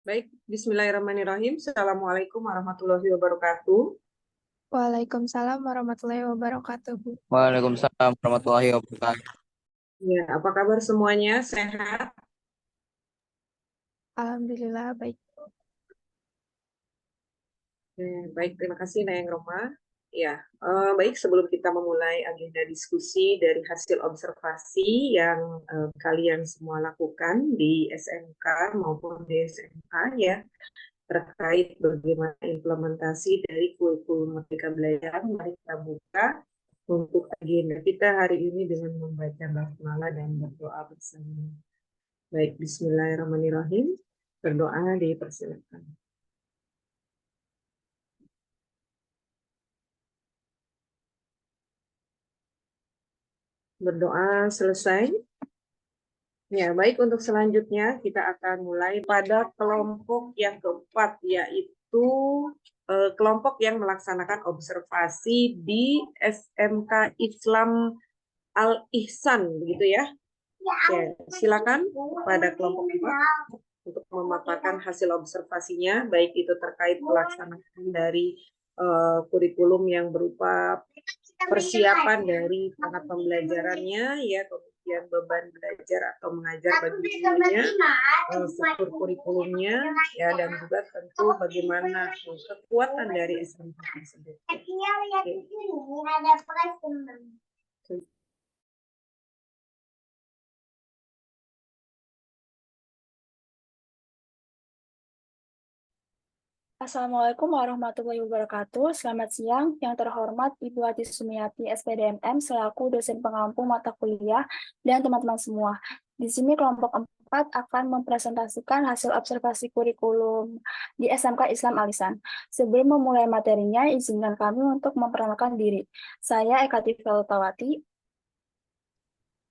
Baik, Bismillahirrahmanirrahim. Assalamualaikum warahmatullahi wabarakatuh. Waalaikumsalam warahmatullahi wabarakatuh. Waalaikumsalam warahmatullahi wabarakatuh. Ya, apa kabar semuanya? Sehat? Alhamdulillah baik. Baik, terima kasih Nayang Roma. Ya, baik sebelum kita memulai agenda diskusi dari hasil observasi yang kalian semua lakukan di SMK maupun di SMK ya, terkait bagaimana implementasi dari kurikulum Merdeka Belajar, mari kita buka untuk agenda kita hari ini dengan membaca basmalah dan berdoa bersama. Baik, Bismillahirrahmanirrahim. Berdoa dipersilakan. Berdoa selesai. Ya, baik, untuk selanjutnya kita akan mulai pada kelompok yang keempat, yaitu kelompok yang melaksanakan observasi di SMK Islam Al-Ihsan, begitu ya. Oke, silakan pada kelompok ini untuk memaparkan hasil observasinya, baik itu terkait pelaksanaan dari kurikulum yang berupa persiapan dari tahap pembelajarannya, ya, kemudian beban belajar atau mengajar bagi gurunya, struktur kurikulumnya, ya, dan juga tentu bagaimana kekuatan dari SMK tersebut. Assalamualaikum warahmatullahi wabarakatuh. Selamat siang, yang terhormat Ibu Ati Sumiati, SPDMM, selaku dosen pengampu mata kuliah, dan teman-teman semua. Di sini kelompok 4 akan mempresentasikan hasil observasi kurikulum di SMK Islam Al-Ihsan. Sebelum memulai materinya, izinkan kami untuk memperkenalkan diri. Saya Eka Tifaltawati.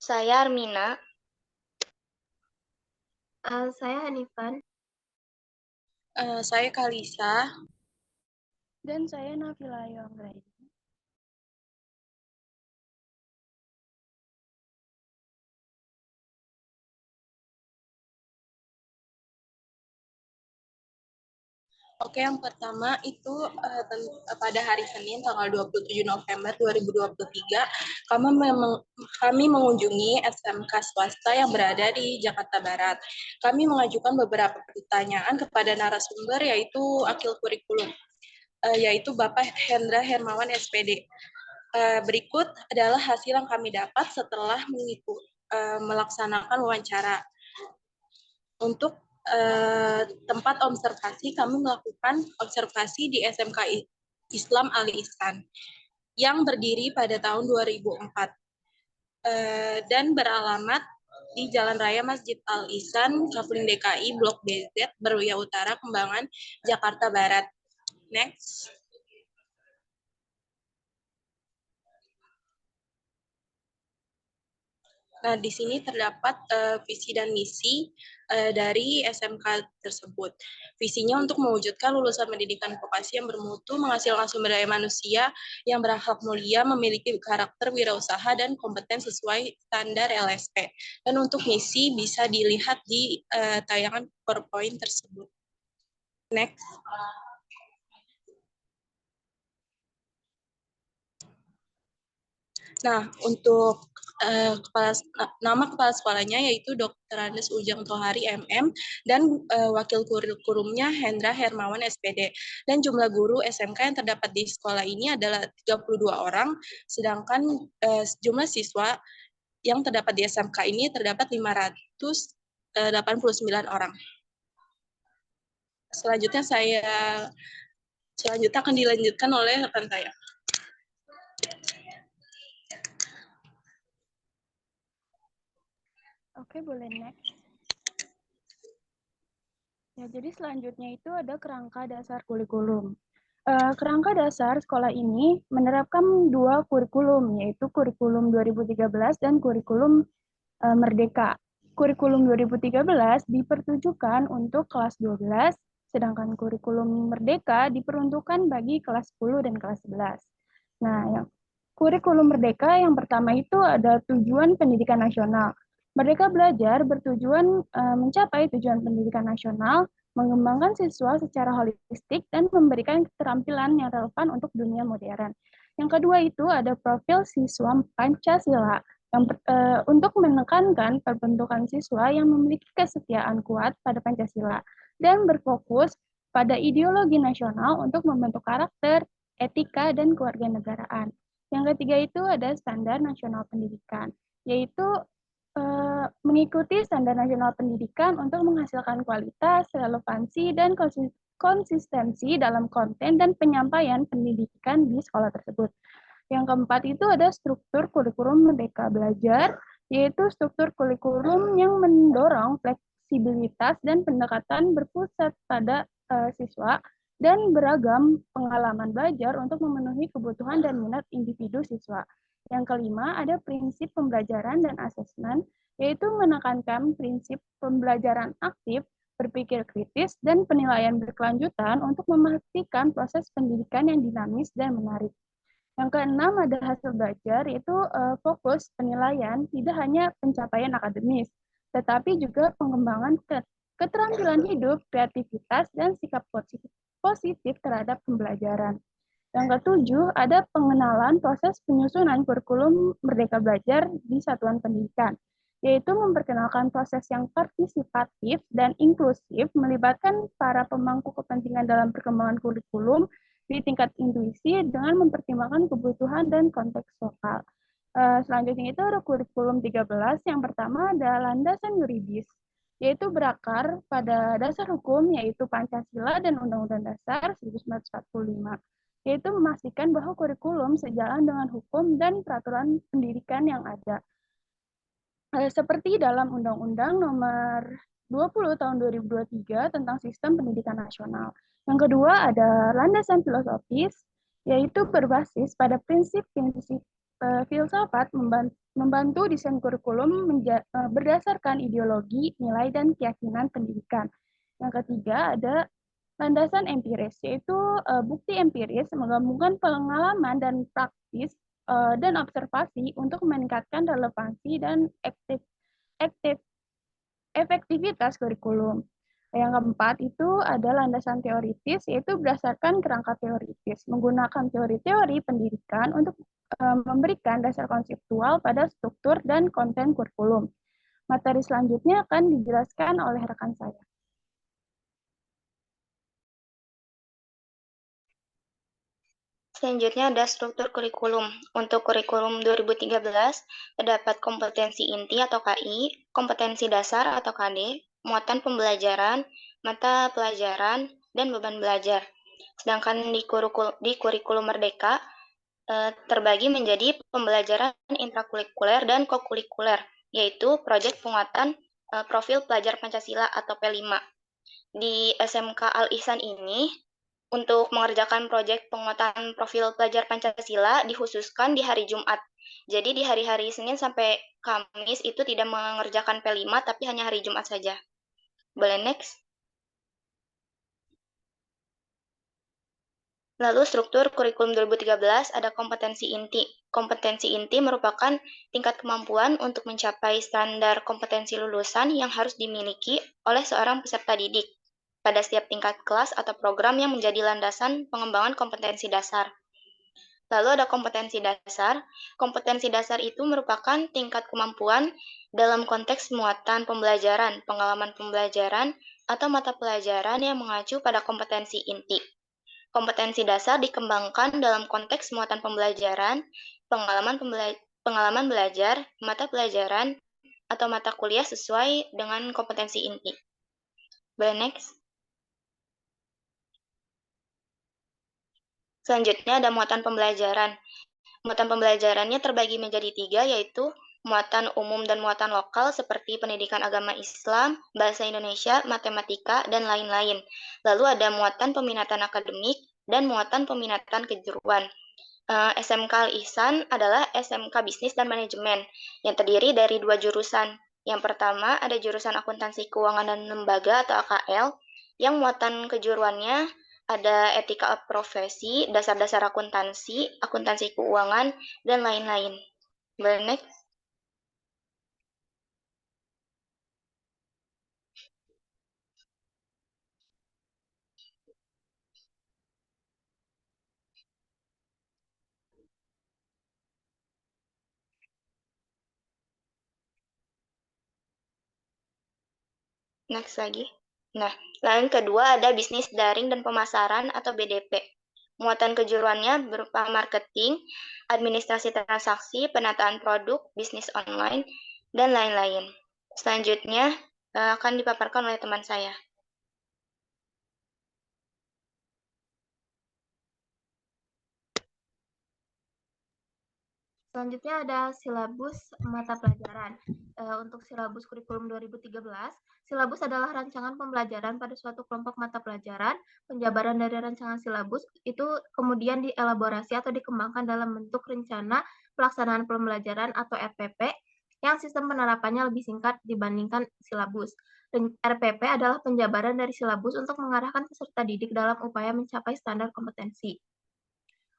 Saya Armina. Saya Hanifan. Saya Kalisa. Dan saya Nafila Yonggreni. Oke, yang pertama itu pada hari Senin tanggal 27 November 2023 kami mengunjungi SMK swasta yang berada di Jakarta Barat. Kami mengajukan beberapa pertanyaan kepada narasumber yaitu akil kurikulum, yaitu Bapak Hendra Hermawan SPD. Berikut adalah hasil yang kami dapat setelah melaksanakan wawancara. Untuk tempat observasi, kami melakukan observasi di SMK Islam Al-Ihsan yang berdiri pada tahun 2004 dan beralamat di Jalan Raya Masjid Al-Ihsan, Kafling DKI, Blok BZ, Berwia Utara, Kembangan, Jakarta Barat. Next. Nah, di sini terdapat visi dan misi dari SMK tersebut. Visinya untuk mewujudkan lulusan pendidikan vokasi yang bermutu, menghasilkan sumber daya manusia yang berakhlak mulia, memiliki karakter wirausaha dan kompeten sesuai standar LSP. Dan untuk misi bisa dilihat di tayangan PowerPoint tersebut. Next. Nah, untuk nama kepala sekolahnya yaitu Dr. Andes Ujang Tohari MM dan wakil kurikulumnya Hendra Hermawan SPD. Dan jumlah guru SMK yang terdapat di sekolah ini adalah 32 orang, sedangkan jumlah siswa yang terdapat di SMK ini terdapat 589 orang. Selanjutnya akan dilanjutkan oleh rekan saya. Oke, boleh next. Ya, jadi selanjutnya itu ada kerangka dasar kurikulum. Kerangka dasar sekolah ini menerapkan dua kurikulum, yaitu kurikulum 2013 dan kurikulum Merdeka. Kurikulum 2013 dipertujukan untuk kelas 12, sedangkan kurikulum Merdeka diperuntukkan bagi kelas 10 dan kelas 11. Nah, yang kurikulum Merdeka yang pertama itu ada tujuan pendidikan nasional. Merdeka Belajar bertujuan mencapai tujuan pendidikan nasional mengembangkan siswa secara holistik, dan memberikan keterampilan yang relevan untuk dunia modern. Yang kedua itu ada profil siswa Pancasila, untuk menekankan pembentukan siswa yang memiliki kesetiaan kuat pada Pancasila dan berfokus pada ideologi nasional untuk membentuk karakter, etika, dan kewarganegaraan. Yang ketiga itu ada standar nasional pendidikan, yaitu mengikuti standar nasional pendidikan untuk menghasilkan kualitas, relevansi, dan konsistensi dalam konten dan penyampaian pendidikan di sekolah tersebut. Yang keempat itu ada struktur kurikulum Merdeka Belajar, yaitu struktur kurikulum yang mendorong fleksibilitas dan pendekatan berpusat pada siswa dan beragam pengalaman belajar untuk memenuhi kebutuhan dan minat individu siswa. Yang kelima, ada prinsip pembelajaran dan asesmen, yaitu menekankan prinsip pembelajaran aktif, berpikir kritis, dan penilaian berkelanjutan untuk memastikan proses pendidikan yang dinamis dan menarik. Yang keenam ada hasil belajar, yaitu fokus penilaian tidak hanya pencapaian akademis, tetapi juga pengembangan keterampilan hidup, kreativitas, dan sikap positif terhadap pembelajaran. Yang ketujuh, ada pengenalan proses penyusunan kurikulum Merdeka Belajar di satuan pendidikan, yaitu memperkenalkan proses yang partisipatif dan inklusif, melibatkan para pemangku kepentingan dalam perkembangan kurikulum di tingkat intuisi dengan mempertimbangkan kebutuhan dan konteks lokal. Selanjutnya itu ada kurikulum 13, yang pertama ada landasan yuridis, yaitu berakar pada dasar hukum, yaitu Pancasila dan Undang-Undang Dasar 1945. Yaitu memastikan bahwa kurikulum sejalan dengan hukum dan peraturan pendidikan yang ada. Seperti dalam Undang-Undang Nomor 20 Tahun 2023 tentang Sistem Pendidikan Nasional. Yang kedua ada landasan filosofis, yaitu berbasis pada prinsip-prinsip filsafat membantu desain kurikulum berdasarkan ideologi, nilai, dan keyakinan pendidikan. Yang ketiga ada landasan empiris, yaitu bukti empiris menggabungkan pengalaman dan praktis dan observasi untuk meningkatkan relevansi dan efektivitas kurikulum. Yang keempat itu ada landasan teoritis, yaitu berdasarkan kerangka teoritis, menggunakan teori-teori pendidikan untuk memberikan dasar konseptual pada struktur dan konten kurikulum. Materi selanjutnya akan dijelaskan oleh rekan saya. Selanjutnya ada struktur kurikulum. Untuk kurikulum 2013, terdapat kompetensi inti atau KI, kompetensi dasar atau KD, muatan pembelajaran, mata pelajaran, dan beban belajar. Sedangkan di kurikulum Merdeka, terbagi menjadi pembelajaran intrakurikuler dan kokurikuler, yaitu proyek penguatan profil pelajar Pancasila atau P5. Di SMK Al-Ihsan ini, untuk mengerjakan proyek penguatan profil pelajar Pancasila dikhususkan di hari Jumat. Jadi di hari-hari Senin sampai Kamis itu tidak mengerjakan P5, tapi hanya hari Jumat saja. Boleh next? Lalu struktur kurikulum 2013 ada kompetensi inti. Kompetensi inti merupakan tingkat kemampuan untuk mencapai standar kompetensi lulusan yang harus dimiliki oleh seorang peserta didik pada setiap tingkat kelas atau program yang menjadi landasan pengembangan kompetensi dasar. Lalu ada kompetensi dasar. Kompetensi dasar itu merupakan tingkat kemampuan dalam konteks muatan pembelajaran, pengalaman pembelajaran, atau mata pelajaran yang mengacu pada kompetensi inti. Kompetensi dasar dikembangkan dalam konteks muatan pembelajaran, pengalaman belajar, mata pelajaran, atau mata kuliah sesuai dengan kompetensi inti. Boleh next? Selanjutnya ada muatan pembelajaran. Muatan pembelajarannya terbagi menjadi 3, yaitu muatan umum dan muatan lokal seperti pendidikan agama Islam, bahasa Indonesia, matematika, dan lain-lain. Lalu ada muatan peminatan akademik dan muatan peminatan kejuruan. SMK Al-Ihsan adalah SMK Bisnis dan Manajemen yang terdiri dari 2 jurusan. Yang pertama ada jurusan Akuntansi Keuangan dan Lembaga atau AKL, yang muatan kejuruannya ada etika profesi, dasar-dasar akuntansi, akuntansi keuangan, dan lain-lain. Boleh next? Next lagi. Nah, lalu kedua ada bisnis daring dan pemasaran atau BDP. Muatan kejuruannya berupa marketing, administrasi transaksi, penataan produk, bisnis online, dan lain-lain. Selanjutnya akan dipaparkan oleh teman saya. Selanjutnya ada silabus mata pelajaran. Untuk silabus kurikulum 2013, silabus adalah rancangan pembelajaran pada suatu kelompok mata pelajaran. Penjabaran dari rancangan silabus itu kemudian dielaborasi atau dikembangkan dalam bentuk rencana pelaksanaan pembelajaran atau RPP yang sistem penerapannya lebih singkat dibandingkan silabus. RPP adalah penjabaran dari silabus untuk mengarahkan peserta didik dalam upaya mencapai standar kompetensi.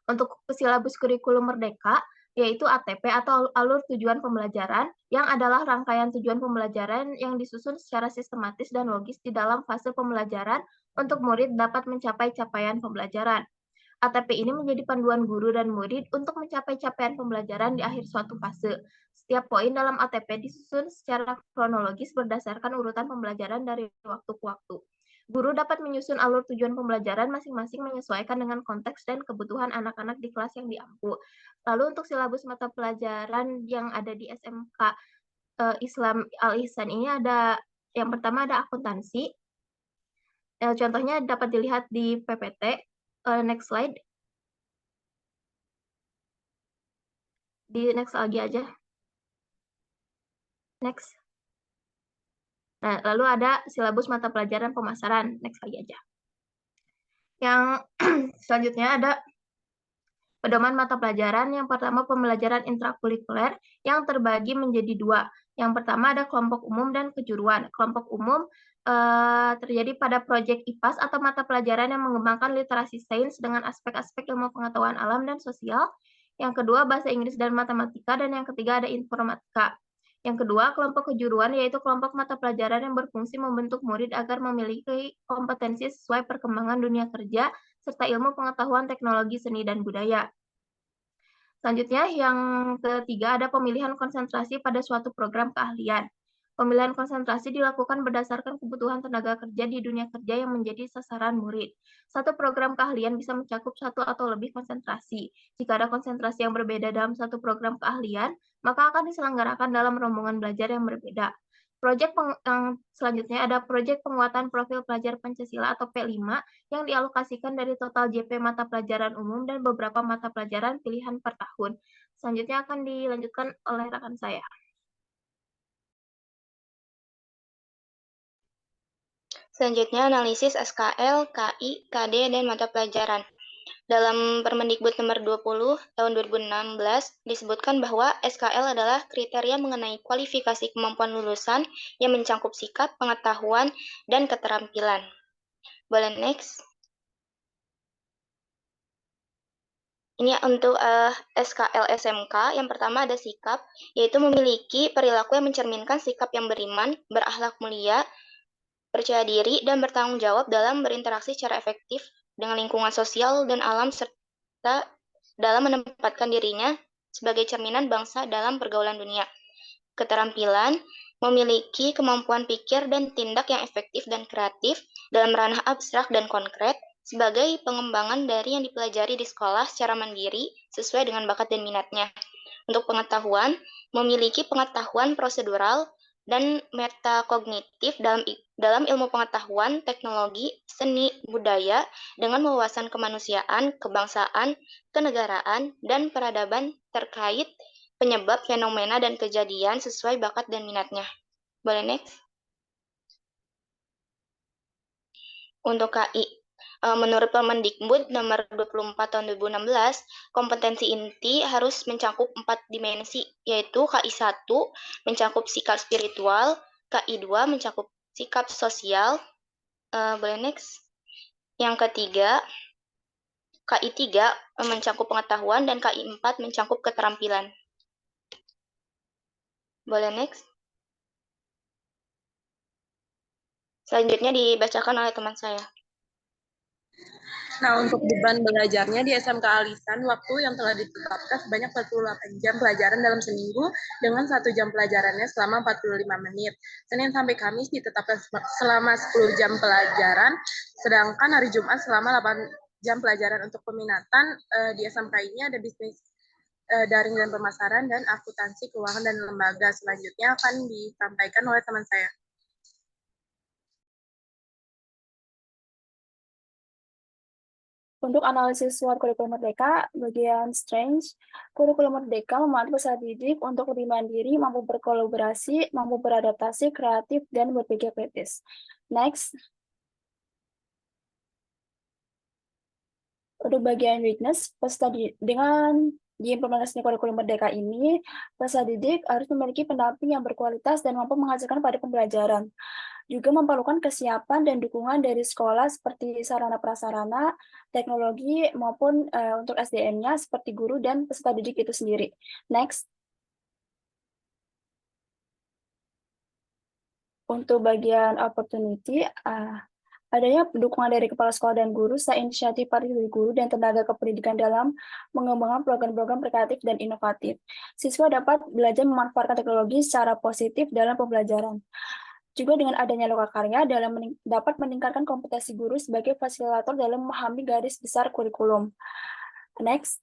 Untuk silabus kurikulum merdeka, yaitu ATP atau alur tujuan pembelajaran, yang adalah rangkaian tujuan pembelajaran yang disusun secara sistematis dan logis di dalam fase pembelajaran untuk murid dapat mencapai capaian pembelajaran. ATP ini menjadi panduan guru dan murid untuk mencapai capaian pembelajaran di akhir suatu fase. Setiap poin dalam ATP disusun secara kronologis berdasarkan urutan pembelajaran dari waktu ke waktu. Guru dapat menyusun alur tujuan pembelajaran masing-masing menyesuaikan dengan konteks dan kebutuhan anak-anak di kelas yang diampu. Lalu untuk silabus mata pelajaran yang ada di SMK Islam Al-Ihsan ini ada, yang pertama ada akuntansi. Contohnya dapat dilihat di PPT. Next slide. Di next lagi aja. Next. Nah, lalu ada silabus mata pelajaran pemasaran. Next lagi aja. Yang selanjutnya ada pedoman mata pelajaran. Yang pertama pembelajaran intrakurikuler yang terbagi menjadi dua. Yang pertama ada kelompok umum dan kejuruan. Kelompok umum terjadi pada proyek IPAS atau mata pelajaran yang mengembangkan literasi sains dengan aspek-aspek ilmu pengetahuan alam dan sosial. Yang kedua bahasa Inggris dan matematika, dan yang ketiga ada informatika. Yang kedua, kelompok kejuruan, yaitu kelompok mata pelajaran yang berfungsi membentuk murid agar memiliki kompetensi sesuai perkembangan dunia kerja, serta ilmu pengetahuan teknologi seni dan budaya. Selanjutnya, yang ketiga ada pemilihan konsentrasi pada suatu program keahlian. Pemilihan konsentrasi dilakukan berdasarkan kebutuhan tenaga kerja di dunia kerja yang menjadi sasaran murid. Satu program keahlian bisa mencakup satu atau lebih konsentrasi. Jika ada konsentrasi yang berbeda dalam satu program keahlian, maka akan diselenggarakan dalam rombongan belajar yang berbeda. Proyek yang selanjutnya ada proyek penguatan profil pelajar Pancasila atau P5 yang dialokasikan dari total JP mata pelajaran umum dan beberapa mata pelajaran pilihan per tahun. Selanjutnya akan dilanjutkan oleh rekan saya. Selanjutnya analisis SKL, KI, KD, dan mata pelajaran. Dalam Permendikbud nomor 20 tahun 2016 disebutkan bahwa SKL adalah kriteria mengenai kualifikasi kemampuan lulusan yang mencakup sikap, pengetahuan, dan keterampilan. Boleh next. Ini untuk SKL SMK, yang pertama ada sikap, yaitu memiliki perilaku yang mencerminkan sikap yang beriman, berakhlak mulia, percaya diri, dan bertanggung jawab dalam berinteraksi secara efektif dengan lingkungan sosial dan alam, serta dalam menempatkan dirinya sebagai cerminan bangsa dalam pergaulan dunia. Keterampilan, memiliki kemampuan pikir dan tindak yang efektif dan kreatif dalam ranah abstrak dan konkret, sebagai pengembangan dari yang dipelajari di sekolah secara mandiri sesuai dengan bakat dan minatnya. Untuk pengetahuan, memiliki pengetahuan prosedural dan metakognitif dalam ilmu pengetahuan, teknologi, seni, budaya, dengan wawasan kemanusiaan, kebangsaan, kenegaraan, dan peradaban terkait penyebab fenomena dan kejadian sesuai bakat dan minatnya. Boleh next? Untuk KI, menurut Permendikbud nomor 24 tahun 2016, kompetensi inti harus mencakup 4 dimensi, yaitu KI 1 mencakup sikap spiritual, KI 2 mencakup sikap sosial, boleh next. Yang ketiga, KI 3 mencakup pengetahuan, dan KI 4 mencakup keterampilan. Boleh next. Selanjutnya dibacakan oleh teman saya. Nah, untuk beban belajarnya di SMK Alisan, waktu yang telah ditetapkan sebanyak 48 jam pelajaran dalam seminggu dengan 1 jam pelajarannya selama 45 menit. Senin sampai Kamis ditetapkan selama 10 jam pelajaran, sedangkan hari Jumat selama 8 jam pelajaran. Untuk peminatan di SMK ini ada bisnis daring dan pemasaran dan akuntansi keuangan dan lembaga. Selanjutnya akan disampaikan oleh teman saya. Untuk analisis SWOT kurikulum Merdeka, bagian strength, kurikulum Merdeka membantu peserta didik untuk lebih mandiri, mampu berkolaborasi, mampu beradaptasi, kreatif, dan berpikir kritis. Next. Untuk bagian weakness, peserta dengan diimplementasikan kurikulum Merdeka ini, peserta didik harus memiliki pendamping yang berkualitas dan mampu menghasilkan pada pembelajaran. Juga memerlukan kesiapan dan dukungan dari sekolah seperti sarana prasarana, teknologi, maupun untuk SDM-nya seperti guru dan peserta didik itu sendiri. Next. Untuk bagian opportunity, adanya dukungan dari kepala sekolah dan guru, serta inisiatif partisipasi guru dan tenaga kependidikan dalam mengembangkan program-program kreatif dan inovatif. Siswa dapat belajar memanfaatkan teknologi secara positif dalam pembelajaran. Juga dengan adanya lokakarya dapat meningkatkan kompetensi guru sebagai fasilitator dalam memahami garis besar kurikulum. Next.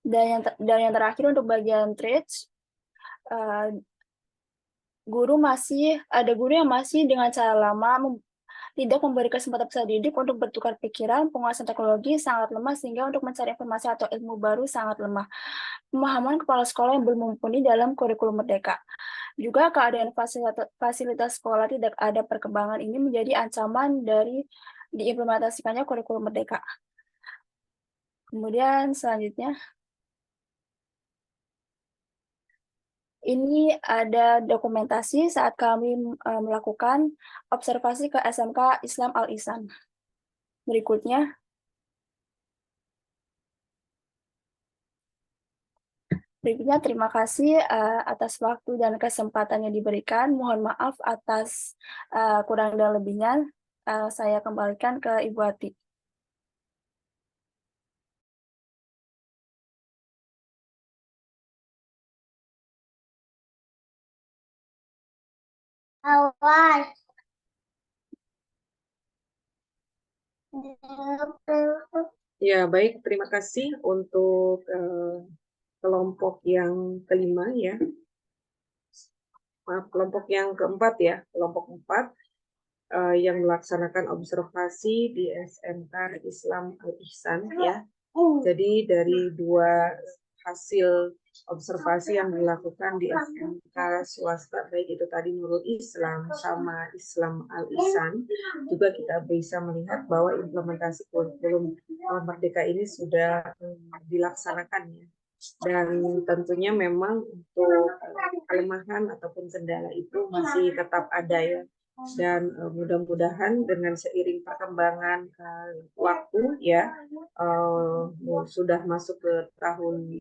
Dan yang terakhir untuk bagian traits, ada guru yang masih dengan cara lama tidak memberi kesempatan peserta didik untuk bertukar pikiran, penguasaan teknologi sangat lemah sehingga untuk mencari informasi atau ilmu baru sangat lemah. Pemahaman kepala sekolah yang belum mumpuni dalam kurikulum Merdeka. Juga keadaan fasilitas sekolah tidak ada perkembangan ini menjadi ancaman dari diimplementasikannya kurikulum Merdeka. Kemudian selanjutnya, ini ada dokumentasi saat kami melakukan observasi ke SMK Islam Al-Ihsan. Berikutnya. Berikutnya, terima kasih atas waktu dan kesempatan yang diberikan. Mohon maaf atas kurang dan lebihnya. Saya kembalikan ke Ibu Ati. Awas. Ya, baik. Terima kasih untuk kelompok yang kelima ya. Maaf, kelompok yang keempat ya. Kelompok 4 yang melaksanakan observasi di SMK Islam Al-Ihsan ya. Jadi dari 2 hasil observasi yang dilakukan di SMK swasta, baik itu tadi Nurul Islam sama Islam Al-Ihsan, juga kita bisa melihat bahwa implementasi kurikulum Merdeka ini sudah dilaksanakan ya. Dan tentunya memang untuk kelemahan ataupun kendala itu masih tetap ada ya. Dan mudah-mudahan dengan seiring perkembangan waktu ya, sudah masuk ke tahun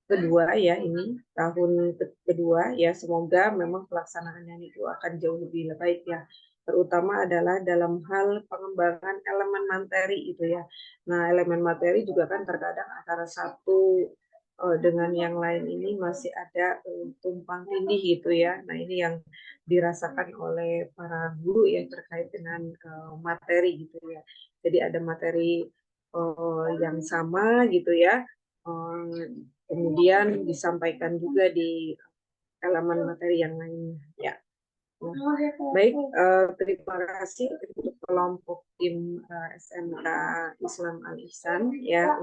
kedua ya, ini tahun kedua ya, semoga memang pelaksanaannya itu akan jauh lebih baik ya, terutama adalah dalam hal pengembangan elemen materi itu ya. Nah, elemen materi juga kan terkadang antara satu dengan yang lain ini masih ada tumpang tindih gitu ya. Nah, ini yang dirasakan oleh para guru yang terkait dengan materi gitu ya. Jadi ada materi yang sama gitu ya, kemudian disampaikan juga di elemen materi yang lainnya ya. Nah, baik, terima kasih untuk kelompok tim SMK Islam Al-Ihsan ya.